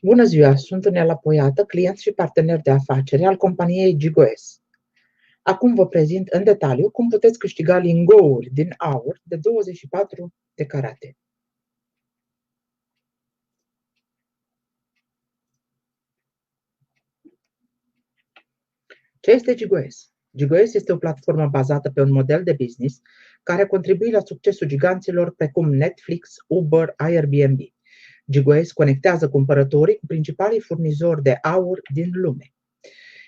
Bună ziua, sunt Nela Poiată, client și partener de afaceri al companiei GigoS. Acum vă prezint în detaliu cum puteți câștiga lingouri din aur de 24 de carate. Ce este GigoS? GigoS este o platformă bazată pe un model de business care a contribuit la succesul giganților precum Netflix, Uber, Airbnb. GigoS conectează cumpărătorii cu principalii furnizori de aur din lume.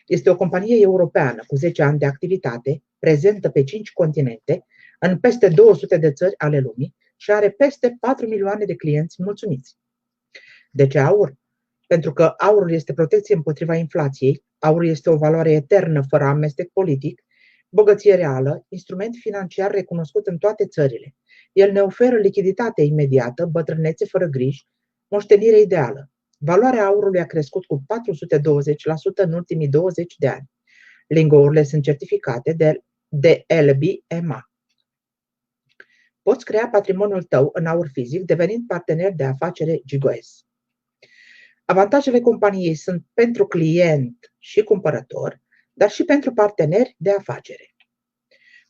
Este o companie europeană cu 10 ani de activitate, prezentă pe 5 continente, în peste 200 de țări ale lumii și are peste 4 milioane de clienți mulțumiți. De ce aur? Pentru că aurul este protecție împotriva inflației, aurul este o valoare eternă fără amestec politic, bogăție reală, instrument financiar recunoscut în toate țările. El ne oferă lichiditate imediată, bătrânețe fără griji, moștenire ideală. Valoarea aurului a crescut cu 420% în ultimii 20 de ani. Lingourile sunt certificate de LBMA. Poți crea patrimoniul tău în aur fizic devenind partener de afacere GigoS. Avantajele companiei sunt pentru client și cumpărător, dar și pentru parteneri de afacere.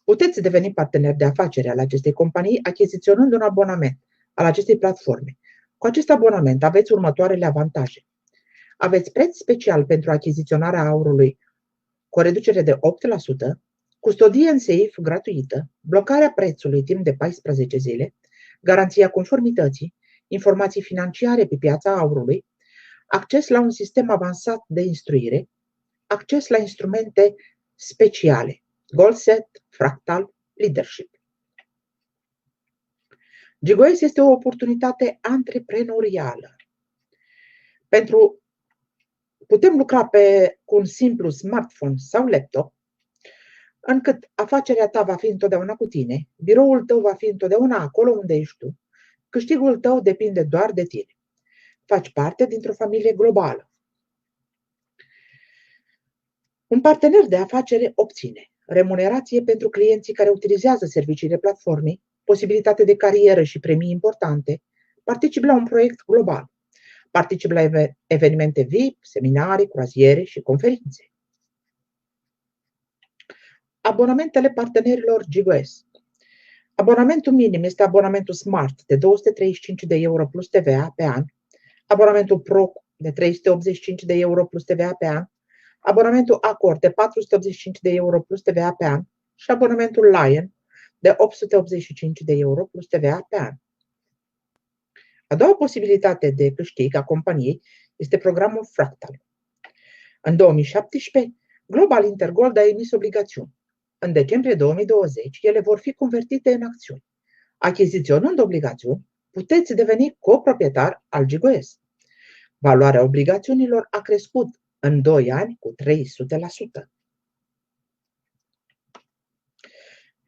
Puteți deveni partener de afacere al acestei companii achiziționând un abonament al acestei platforme. Cu acest abonament aveți următoarele avantaje. Aveți preț special pentru achiziționarea aurului cu o reducere de 8%, custodie în safe gratuită, blocarea prețului timp de 14 zile, garanția conformității, informații financiare pe piața aurului, acces la un sistem avansat de instruire, acces la instrumente speciale, Gold Set, Fractal, Leadership. GigoS este o oportunitate antreprenorială. Putem lucra cu un simplu smartphone sau laptop, încât afacerea ta va fi întotdeauna cu tine, biroul tău va fi întotdeauna acolo unde ești tu, câștigul tău depinde doar de tine. Faci parte dintr-o familie globală. Un partener de afacere obține remunerație pentru clienții care utilizează serviciile platformei, posibilitate de carieră și premii importante, participă la un proiect global, participă la evenimente VIP, seminarii, croaziere și conferințe. Abonamentele partenerilor GigoS. Abonamentul minim este abonamentul Smart de 235 de euro plus TVA pe an, abonamentul Pro de 385 de euro plus TVA pe an, abonamentul Accord de 485 de euro plus TVA pe an și abonamentul Lion de 885 de euro plus TVA pe an. A doua posibilitate de câștig a companiei este programul Fractal. În 2017, Global Intergold a emis obligațiuni. În decembrie 2020, ele vor fi convertite în acțiuni. Achiziționând obligațiuni, puteți deveni coproprietar al GigoS. Valoarea obligațiunilor a crescut în 2 ani cu 300%.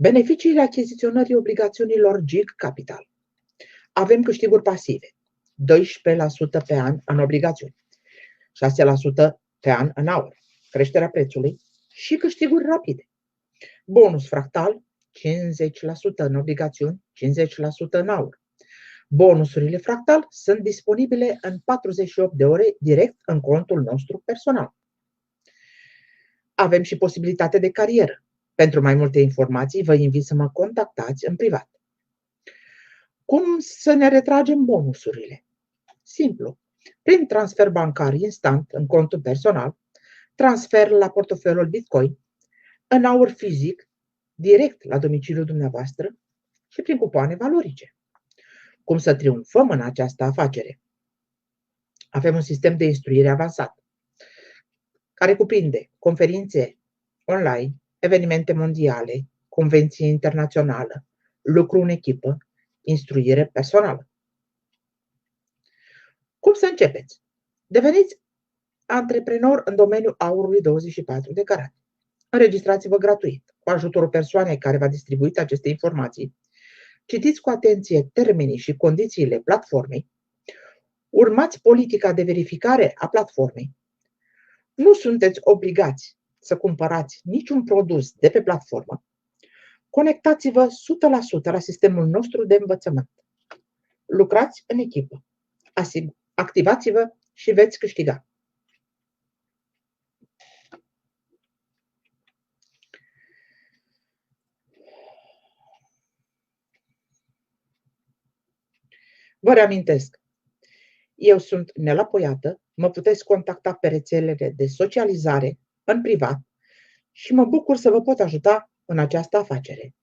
Beneficiile achiziționării obligațiunilor GIG Capital. Avem câștiguri pasive, 12% pe an în obligațiuni, 6% pe an în aur, creșterea prețului și câștiguri rapide. Bonus fractal, 50% în obligațiuni, 50% în aur. Bonusurile fractal sunt disponibile în 48 de ore direct în contul nostru personal. Avem și posibilitate de carieră. Pentru mai multe informații, vă invit să mă contactați în privat. Cum să ne retragem bonusurile? Simplu. Prin transfer bancar instant în contul personal, transfer la portofelul Bitcoin, în aur fizic, direct la domiciliul dumneavoastră și prin cupoane valorice. Cum să triumfăm în această afacere? Avem un sistem de instruire avansat, care cuprinde conferințe online, evenimente mondiale, convenție internațională, lucru în echipă, instruire personală. Cum să începeți? Deveniți antreprenor în domeniul aurului 24 de carate. Înregistrați-vă gratuit, cu ajutorul persoanei care v-a distribuit aceste informații. Citiți cu atenție termenii și condițiile platformei. Urmați politica de verificare a platformei. Nu sunteți obligați să cumpărați niciun produs de pe platformă. Conectați-vă 100% la sistemul nostru de învățământ. Lucrați în echipă. Activați-vă și veți câștiga. Vă reamintesc, eu sunt Nela Poiată, mă puteți contacta pe rețelele de socializare în privat și mă bucur să vă pot ajuta în această afacere.